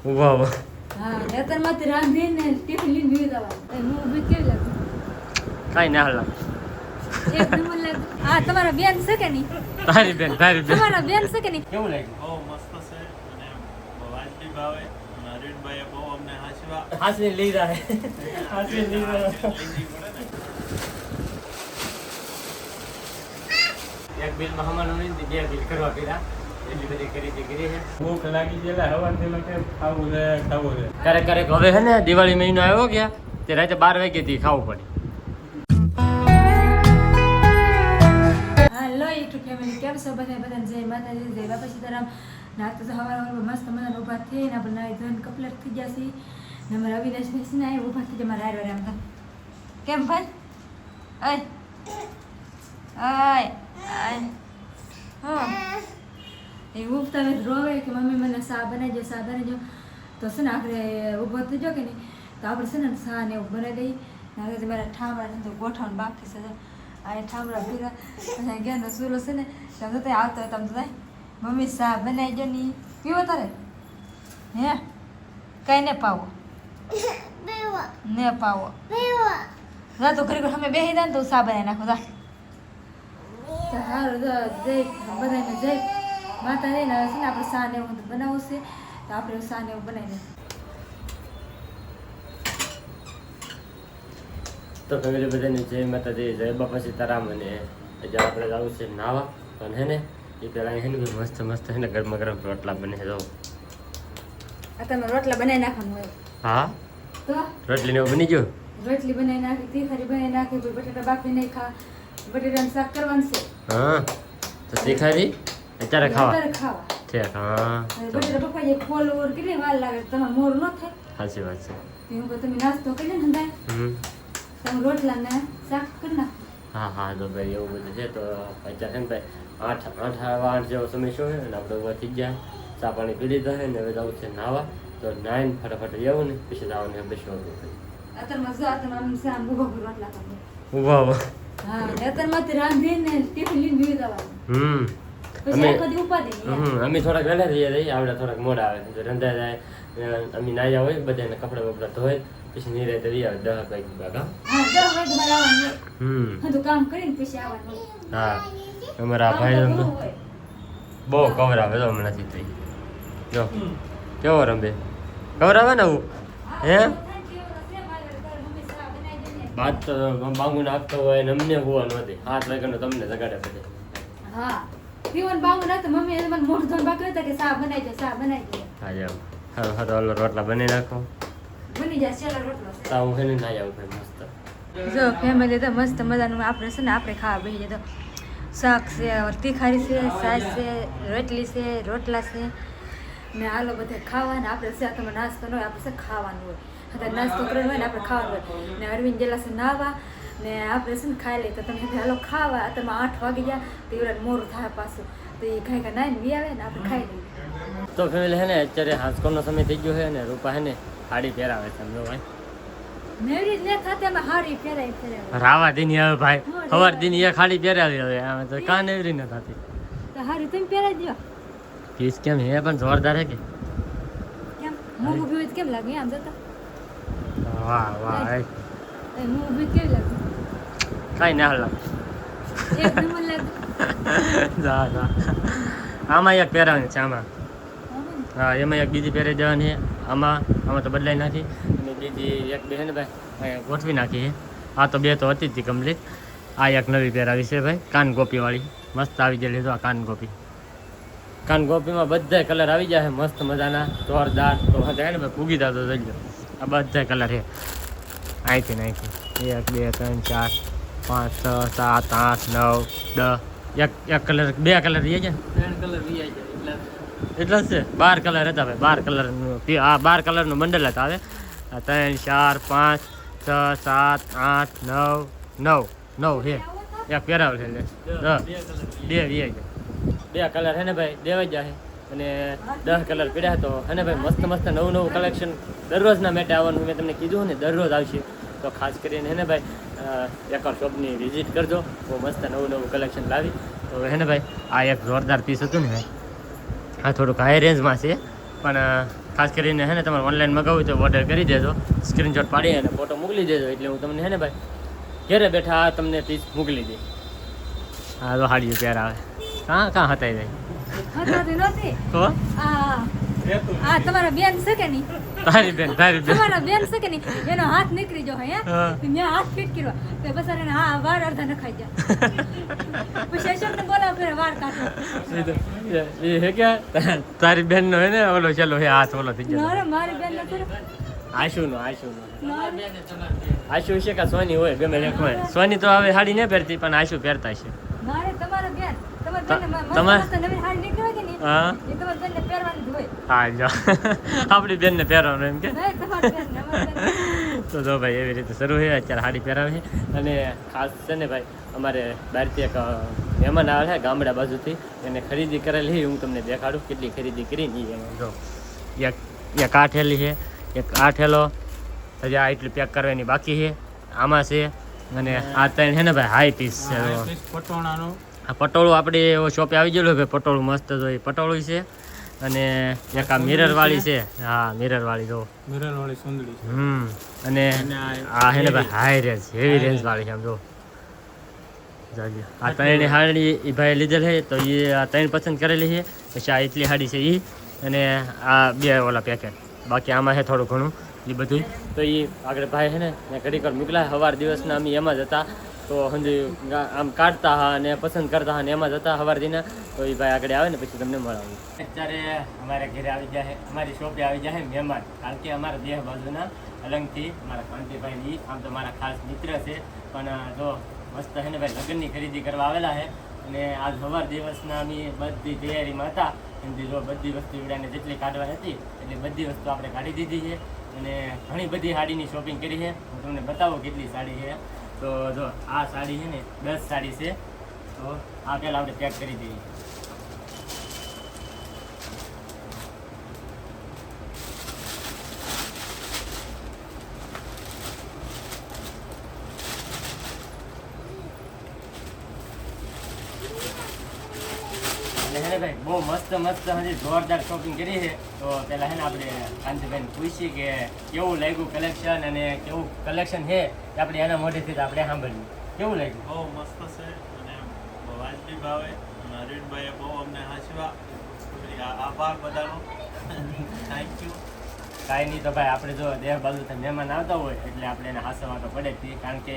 ઉભા ઉભા હા નતરમાંથી રાંધીને ટિફિન લઈને ભી દવા હું ઊભી કેવી લાગે કાંઈ ના હાલ એક નંબર લાગે હા તમારા બેન છે કે નહીં તારી બેન તમારા બેન છે કે નહીં કેવું લાગ્યું બહુ મસ્ત છે અને વાજબી ભાવે નરેનભાઈએ બહુ અમને હાંસવા હાસને લઈ રહ્યા હાસને લઈ રહ્યા એક બિલમાં હમાનું નહીં બે બિલ કરવા પીડા એટલી બધી કરી છે ભૂખ લાગી છે એટલે હવારથી મેં કેમ ખાવું છે ક્યારેક હવે છે ને દિવાળી મહિનો આવ્યો ગયા તે રાતે 12 વાગ્યાથી ખાવું પડે હેલો યુટ્યુબ ફેમિલી કેમ છો બધાને જય માતાજી જય બાપા સીતારામ નાસ્તો તો હવારમાં મસ્ત મજાના ઊભા થઈને આપણે નાઈ ધોઈને કપલેટ થઈ ગયા છીએ ને અમારા અવિનાશ બેસીને આવી ઊભા થઈ ગયા મારા હારે આમ કેમ ભાઈ આય આય આય હા એ ઉઠતા વેત રોવે કે મમ્મી મને સા બનાવજો તો છે ને આપણે ઊભો થઈ ગયો કે નહીં તો આપણે છે ને સા ને એવું બનાવી દઈએ ને મારા ઠામડા તો ગોઠવણ બાકી છે આ ઠામડા ભીરા પછી ગેસનો ચૂલો છે ને તમે તો આવતો હોય તમે તો મમ્મી સા બનાવી દો ની પીવો તારે હે કઈ ને પાવો ને પાવો ના તો ઘરે અમે બેસી દે ને તો સા બનાવી નાખો તા સારું જય બધાને જય માતા રહીને હવે છે ને આપણે સા ને એવું બનાવવું છે તો આપણે સા ને એવું બનાવી તો ફેમિલી બધાને જય માતાજી જય બાપા સીતારામ અને આજે આપણે જવું છે નાવા પણ હે ને એ પહેલાં હે ને મસ્ત મસ્ત હે ને ગરમા ગરમ રોટલા બને જો આ તમે રોટલા બનાવી નાખવાનું હોય હા તો રોટલીને એવું બની ગયું રોટલી બનાવી નાખી તીખારી બનાવી નાખી કોઈ બટાટા બાફી નહીં ખા બટેટાનું શાક કરવાનું છે હા તો શીખારી અત્યારે ખાવા ખાવા ઠીક હા બટેટા પપ્પા જે ખોલ ઓર કેટલી વાર લાગે તમારે મોર ન થાય સાચી વાત છે હું કહું તમે નાસ્તો કરી ને હંધાય તમે રોટલા ને શાક કરી નાખો હા હા તો ભાઈ એવું બધું છે તો અત્યારે છે ને ભાઈ 8 જેવો સમય શું છે ને આપણે ઉભા થઈ ગયા ચા પાણી પી લીધા છે ને હવે જવું છે નાવા તો નાઈને ફટાફટ જવું ને પછી જવાનું બેસવાનું અત્યારે મજા તમે આમ સામ ઉભો રોટલા કરી ઉભા ઉભા હા અત્યારમાંથી રાંધીને ટિફિન લઈને ભી દવા પછી આખો દી ઉપાડી અમે થોડાક વહેલા રહીએ આવડે થોડાક મોડા આવે તો રંધાઈ જાય અમે નાયા હોય બધાને કપડા બપડા ધોય પછી નીરે તો રહી આવે 10 વાગ્યા બાગા હા 10 વાગે મારે આવવાનું હા તો કામ કરીને પછી આવવાનું હા અમારા ભાઈ બહુ કવર આવે તો હમણાંથી થઈ જો કેવો રંબે કવર આવે ને હું હે બાદ તો બાંગુ નાખતો હોય ને અમને હોવા નહોતી 7 વાગ્યાનો તમને જગાડે પછી હા પીવન બાંગુ નાખતો મમ્મી મને મોઢું ધોઈને બાકી હતા કે સા બનાવી દે હા જાવ હા રોટલા બનાવી નાખો બની જાય છેલ્લો રોટલો છે તાવ હે ને ના આવ ભાઈ મસ્ત જો ફેમિલી તો મસ્ત મજાનું આપણે છે ને આપણે ખાવા બેસી જાય તો શાક છે તીખારી છે સાસ છે રોટલી છે રોટલા છે ને આલો બધે ખાવાના આપણે છે તમે નાસ્તો ન હોય આપણે છે ખાવાનું હોય અત્યારે નાસ્તો કરવાનો હોય ને આપણે ખાવાનું હોય ને અરવિંદ જેલા છે નાવા ને આપણે છે ને ખાઈ લઈએ તો તમે હાલો ખાવા તમે 8 વાગી ગયા તો એવડા મોરું થાય પાછું તો એ ખાઈ ખાઈ નાઈને વી આવે ને આપણે ખાઈ લઈએ તો ફેમિલી હે ને અત્યારે હાંસકોનો સમય થઈ ગયો છે ને રૂપા હે ને સાડી પહેરાવે છે સમજો ભાઈ મેરી ને ખાતે અમે હારી ફેરાઈ રાવા દીની હવે ભાઈ સવાર દીની એ ખાડી પહેરાવી હવે આમ તો કાન એવરી ન થતી તો હારી તમે પહેરાઈ દો પીસ કેમ હે પણ જોરદાર હે કે કેમ હું ઊભી કેમ લાગે આમ જતા વાહ વાહ હું ઊભી કેવી લાગે કાંઈ ના હાલ એક નંબર લાગે જા જા આમાં એક પહેરાવાની છે આમાં હા એમાં એક બીજી પહેરાઈ દેવાની છે આમાં તો બદલાઈ નાખી અને બીજી એક બે છે ને ભાઈ અહીંયા ગોઠવી નાખી છે આ તો બે તો હતી જ કમ્પ્લીટ આ એક નવી પહેરાવી છે ભાઈ કાન ગોપીવાળી મસ્ત આવી જાય લીધો આ કાન ગોપીમાં બધા કલર આવી જાય મસ્ત મજાના જોરદાર તો હતા ને ભાઈ પૂગી દાદો જોઈ લો આ બધા કલર છે અહીંથી ને અહીંથી 1 2 3 4 5 6 7 8 9 10 એક કલર બે કલર રહી જાય 3 કલર રહી જાય એટલે જ છે 12 કલર હતા ભાઈ 12 કલરનું આ 12 કલરનું બંડલ હતા આવે 3 4 5 6 7 8 9 9 છે એક પહેરાવ છે બે કલર હે ને ભાઈ દેવાઈ જાય અને 10 કલર પીડ્યા તો હે ને ભાઈ મસ્ત મસ્ત નવું કલેક્શન દરરોજના મેટે આવવાનું મેં તમને કીધું ને દરરોજ આવશે તો ખાસ કરીને હે ને ભાઈ એકવાર શોપની વિઝિટ કરજો બહુ મસ્ત નવું કલેક્શન લાવી તો હે ને ભાઈ આ એક જોરદાર પીસ હતું ને આ થોડુંક હાઈ રેન્જમાં છે પણ ખાસ કરીને હે ને તમારે ઓનલાઈન મગાવવું તો ઓર્ડર કરી દેજો, સ્ક્રીનશોટ પાડી અને ફોટો મોકલી દેજો, એટલે હું તમને હે ને ભાઈ ઘરે બેઠા આ તમને પીસ મોકલી દઈ. હા તો હાડીઓ પ્યાર આવે. કાં હતા જાય હતાતી નહોતી. તો આ તમારા બેન છે કે નહીં? તારી બેન તમારા બેન છે કે નહીં? એનો હાથ નીકળી જો હે હા. મેં હાથ ફિટ કર્યો તો બસ એને હા વાર અડધા નખાઈ ગયા. પછી અશોકને બોલાવો ફેર વાર કાઢો. એ હે કે તારી બેન નો હે ને ઓલો ચલો હે હાથ ઓલો થઈ ગયો. ના રે મારી બેન નથી. આશુનો આશુ છે કે સોની હોય ગમે એક હોય. સોની તો હવે સાડી નહીં પહેરતી પણ આશુ પહેરતા છે. મારે તમારા બેન તમારે મસ્ત નવી હાડી નીકળે કે નહીં હા એ તમારા બેનને પહેરવાની જ હોય. હા જો આપણી બેનને પહેરવાનું એમ કે નહીં તમારી બેન અમારી બેન. તો જો ભાઈ એવી રીતે શરૂ છે અત્યારે સાડી પહેરાવે છે. અને ખાસ છે ને ભાઈ અમારે બહારથી એક મહેમાન આવે છે ગામડા બાજુથી, એને ખરીદી કરેલી હું તમને દેખાડું કેટલી ખરીદી કરી ને એને જો એક આ ઠેલી છે, એક આ ઠેલો હજી આ એટલી પેક કરવાની બાકી છે આમાં છે. અને આ ત્રણ છે ને ભાઈ હાઈ પીસ છે. પટોણાનો આ પટોળું આપણે શોપે આવી ગયેલું ભાઈ, પટોળું મસ્ત જો એ પટોળું છે. અને એક આ મિરર વાળી છે. હા મિરર વાળી જો મિરર વાળી સુંદરી છે. અને આ હે ને ભાઈ હાઈ રેન્જ હેવી રેન્જ વાળી છે આમ જો. આ ત્રણની હાડી એ ભાઈ લીધેલ છે તો એ આ ત્રણ પસંદ કરેલી છે. પછી આ એટલી હાડી છે એ, અને આ બે ઓલા પેકેટ બાકી આમાં છે થોડું ઘણું એ બધું. તો એ આગળ ભાઈ છે ને ઘડીક વાર મોકલા સવાર દિવસના અમે એમાં જ હતા, તો સમજી આમ કાઢતા હા અને પસંદ કરતા હા ને એમાં જ હતા સવાર દીના. તો એ ભાઈ આગળ આવે ને પછી તમને મળાવું. અત્યારે અમારા ઘરે આવી જાય અમારી શોપે આવી જાય મહેમાન, કારણ કે અમારા દેહ બાજુના અલંગથી મારા કાંતિભાઈ આમ તો મારા ખાસ મિત્ર છે, પણ જો મસ્ત છે ને ભાઈ લગ્નની ખરીદી કરવા આવેલા છે. અને આજ સવાર દિવસના અમે બધી તૈયારીમાં હતા, એમથી જો બધી વસ્તુ વિડાને જેટલી કાઢવાની હતી એટલી બધી વસ્તુ આપણે કાઢી દીધી છે. અને ઘણી બધી સાડીની શોપિંગ કરી છે. હું તમને બતાવું કેટલી સાડી છે. તો જો આ સાડી છે ને 10 સાડી છે, તો આ પહેલાં આપણે પેક કરી દઈએ. ભાઈ બહુ મસ્ત હજી જોરદાર શોપિંગ કરી છે. તો પહેલાં છે ને આપણે કાંતિભાઈને પૂછીએ કે કેવું લાગ્યું કલેક્શન, અને કેવું કલેક્શન છે એ આપણે એના મોઢેથી આપણે સાંભળ્યું. કેવું લાગ્યું? બહુ મસ્ત છે અને વાજબી ભાવે. નરેનભાઈએ બહુ અમને હાંસવા. આભાર બધાનો. Thank you. કાંઈ નહીં તો ભાઈ આપણે જો દેહ બાજુથી મહેમાન આવતા હોય એટલે આપણે એને હાંસવા તો પડે જ, કારણ કે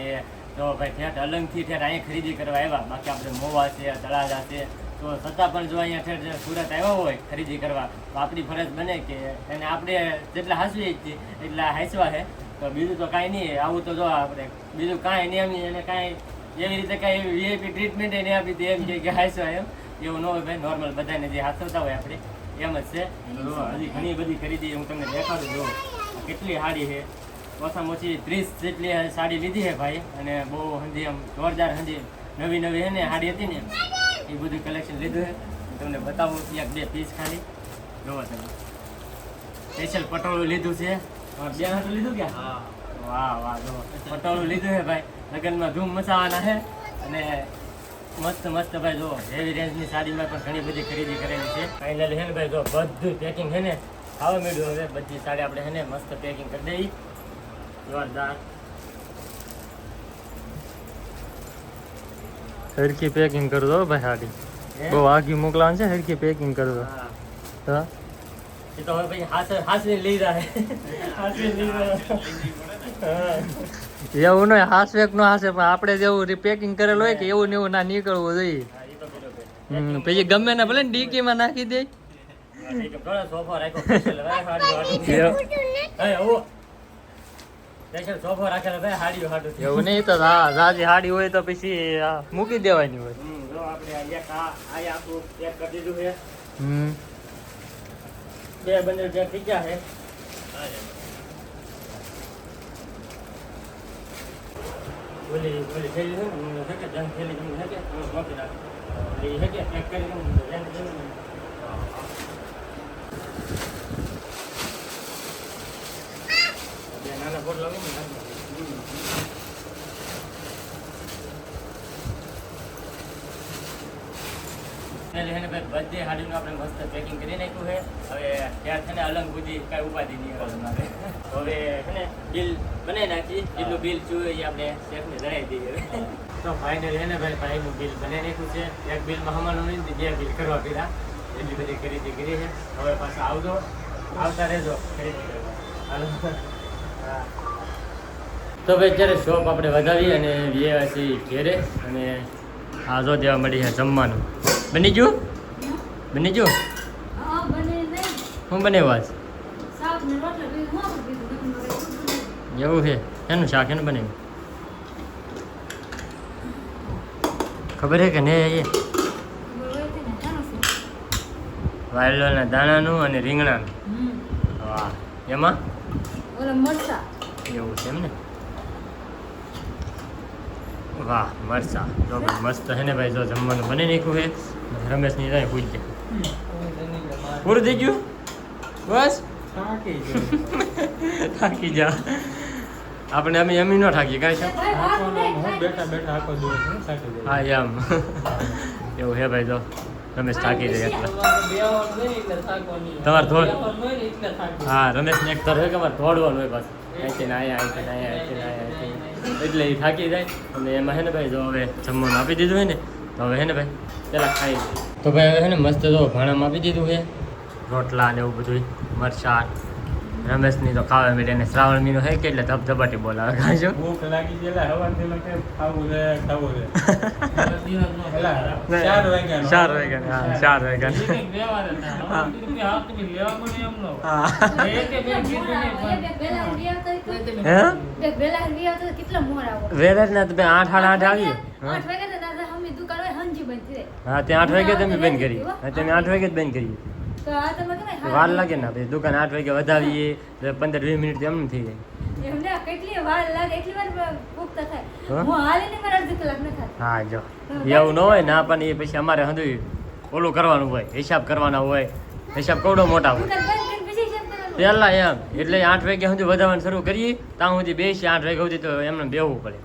જો ભાઈ ઠેઠ અલંગથી ઠેઠ અહીંયા ખરીદી કરવા આવ્યા, બાકી આપણે મોવા છે તળાજા છે, તો છતાં પણ જો અહીંયા ઠેઠ સુરત આવ્યા હોય ખરીદી કરવા તો આપણી ફરજ બને કે એને આપણે જેટલા હાંસવીએ છીએ એટલા હાંસવા છે. તો બીજું તો કાંઈ નહીં, આવું તો જો આપણે બીજું કાંઈ નહીં એમ એને કાંઈ એવી રીતે કાંઈ વીઆઈપી ટ્રીટમેન્ટ એને આપી દે એમ કે હાંસવા એમ એવું ન હોય ભાઈ. નોર્મલ બધાને જે હાંસવતા હોય આપણે એમ જ છે. હજી ઘણી બધી ખરીદી હું તમને દેખાડું. જો કેટલી સાડી છે, ઓછામાં ઓછી 30 જેટલી સાડી લીધી છે ભાઈ. અને બહુ હંધી આમ જોરદાર હંધી નવી છે ને સાડી હતી ને એ બધું કલેક્શન લીધું છે. તમને બતાવું એક બે પીસ ખાલી જોવો તમે. સ્પેશિયલ પટોળું લીધું છે. બે હાથું લીધું કે વાહ વાહ જો પટોળું લીધું છે ભાઈ. લગ્નમાં ધૂમ મચાવવાના છે. અને મસ્ત ભાઈ જો હેવી રેન્જની સાડીમાં પણ ઘણી બધી ખરીદી કરેલી છે. ફાઇનલ છે ને ભાઈ જો બધું પેકિંગ છે ને ખાવા મળ્યું. હવે બધી સાડી આપણે છે ને મસ્ત પેકિંગ કરી દઈ જોરદાર. હરકી પેકિંગ કરી દો ભાઈ સાડી. બહુ આગી મોકલાવાનું છે, હરકી પેકિંગ કરી દો. હા હા એ તો હવે ભાઈ હાસને લઈ જાય. હાસને લઈ જાય. એવું નહીં હાસવેક નો હાસે, પણ આપણે જેવું પેકિંગ કરેલું હોય કે એવું ને એવું ના નીકળવું જોઈએ. હા, એ તો બરોબર. પછી ગમે ને ભલે ડીકી માં નાખી દે. થોડો સોફો રાખ્યો સ્પેશિયલ સોફો રાખેલો ભાઈ હાડીઓ હાડું. એવું નહીં તો સાદી હાડી હોય તો પછી મૂકી દેવાની હોય. જો આપણે આ એક આ આપણું પેક કરી દીધું છે. બે બંને પેક થઈ ગયા છે. ઓલી થેલી છે ને કે જંગ થેલી છે કે મોટી રાખે ઓલી છે કે પેક કરી દઉં નાના બોટ લાવું ને ફાઇનલી છે ને ભાઈ બધી હાડીનું આપણે મસ્ત પેકિંગ કરી નાખ્યું છે. હવે ત્યાં છે ને અલંગ બુદ્ધિ કાંઈ ઉપાધિ નહીં આવે તમારે. હવે છે ને બિલ બનાવી નાખી. કેટલું બિલ શું એ આપણે શેફને જણાવી દઈએ. તો ફાઇનલી છે ને ભાઈનું બિલ બનાવી નાખ્યું છે. એક બિલમાં હમણાં નહીં, 2 બિલ કરવા પીડા. એટલી બધી ખરીદી કરી છે. હવે પાછા આવતા રહેજો ખરીદી કરવા. હાલો. હા. તો ભાઈ અત્યારે શોપ આપણે વધાવી અને વ્યવા છીએ ઘેરે. અને આ જો દેવા મળી છે જમવાનું. બની ગયું? બની ગયું? હા બને નહીં હું બનાવ્યા છે? શાક ને રોટલા બીજું શું કીધું એવું છે? એનું શાક એનું બનાવ્યું ખબર છે કે નહીં? વાયલોના દાણાનું અને રીંગણાનું. વાહ. એમાં ઓલા મરચા એવું છે એમ ને? વાહ મરચા. તો ભાઈ મસ્ત છે ને ભાઈ. જો જમવાનું બની નાખ્યું છે. રમેશની જાય પૂછ જાય પૂરું થઈ ગયું બસ. થાકી જા. આપણે અમે એમ ન થાકીએ કાંઈ છે. હા એમ એવું છે ભાઈ. જો રમેશ થાકી જાય એટલે તમારે થોડ હા રમેશને એક તર હોય કે અમારે દોડવાનું હોય પાછું. અહીંથી ને અહીંયા એટલે એ થાકી જાય. અને એમાં છે ને ભાઈ જો હવે જમવાનું આપી દીધું હોય ને તો હવે છે ને ભાઈ પેલા ખાઈ લે. તો ભાઈ હવે છે ને મસ્ત જો ભાણામાં આપી દીધું છે રોટલા ને એવું બધું મરચાં. રમેશની તો ખાવા મીઠે ને શ્રાવણ મહિનો છે કે એટલે ધબધબાટી બોલાવે ખાજો. ભૂખ લાગી ગયેલા હવારથી કેમ ખાવું છે 4 વાગ્યા. હા 4 વાગ્યા. કેટલા મોર આવો વેરાજ ના તો 8 સાડા 8 આવીએ. 8 વાગે તો દાદા હમી દુકાન હોય હંજી બંધ થઈ જાય. હા ત્યાં 8 વાગે તમે બંધ કરી. તમે 8 વાગે જ બંધ કરીએ. તો આ તમે કેમ વાર લાગે ને આપણે દુકાન 8 વાગે વધાવીએ તો 15-20 મિનિટ એમ થઈ જાય. એમને કેટલી વાર લાગે એટલી વાર પુખ્ત થાય. હા? હું હાલે ને મારા અડધી કલાક ન થાય. હા જો એવું ન હોય ના પણ એ પછી અમારે હંધું ઓલું કરવાનું હોય, હિસાબ કરવાના હોય. હિસાબ કવડો મોટા હોય દુકાન બંધ કરીને બીજી જેમ કરવાનું. પહેલા એમ એટલે 8 વાગ્યા સુધી વધારવાનું શરૂ કરીએ ત્યાં સુધી બેસી 8 વાગ્યા સુધી તો એમને બેહવું પડે.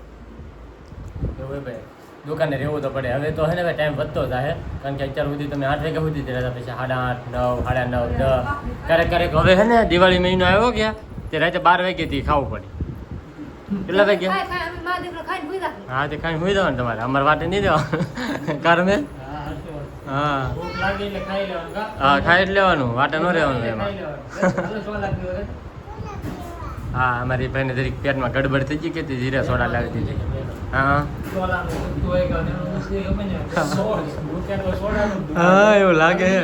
એવું ભાઈ દુકાને રહેવું તો પડે. હવે તો હે ને ભાઈ ટાઈમ વધતો જાય કારણ કે અત્યાર સુધી તમે 8 વાગ્યા સુધી જ રહેતા. પછી 8:30, 9, 9:30, 10 ક્યારેક હવે હે ને દિવાળી મહિનો આવ્યો ગયા તે રાતે 12 વાગ્યાથી ખાવું પડે. કેટલા વાગ્યા? ખાય ખાય અમે મા દીકરો ખાઈને ભૂઈ જાય. હા તે ખાઈ હોઈ દેવાનું તમારે. અમારે વાટે નહીં દેવાનું કારણ મેં હા હા ખાઈ જ લેવાનું. વાટે ન રહેવાનું એમાં. હા અમારી ભાઈને જરીક પેટમાં ગડબડ થઈ ગઈ કે તે જીરા સોડા લાવી દીધી. હા હા એવું લાગે છે.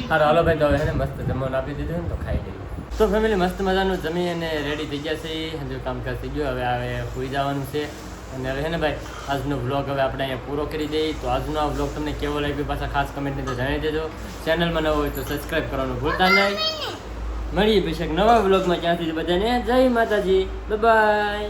સારું હાલો ભાઈ તો હવે એને મસ્ત જમવાનું આપી દીધું ને તો ખાઈ લઈએ. તો ફેમિલી મસ્ત મજાનું જમી અને રેડી થઈ ગયા છે. હજુ કામકાજ થઈ ગયું. હવે સૂઈ જવાનું છે. અને હવે છે ને ભાઈ આજનો વ્લોગ હવે આપણે અહીંયા પૂરો કરી દઈએ. તો આજનો આ વ્લોગ તમને કેવો લાગ્યો પાછા ખાસ કમેન્ટની તો જણાવી દેજો. ચેનલમાં નવો હોય તો સબસ્ક્રાઈબ કરવાનું ભૂલતા નહીં. મળીએ પછી એક નવા વ્લોગમાં. ત્યાંથી બધાને જય માતાજી. બાય.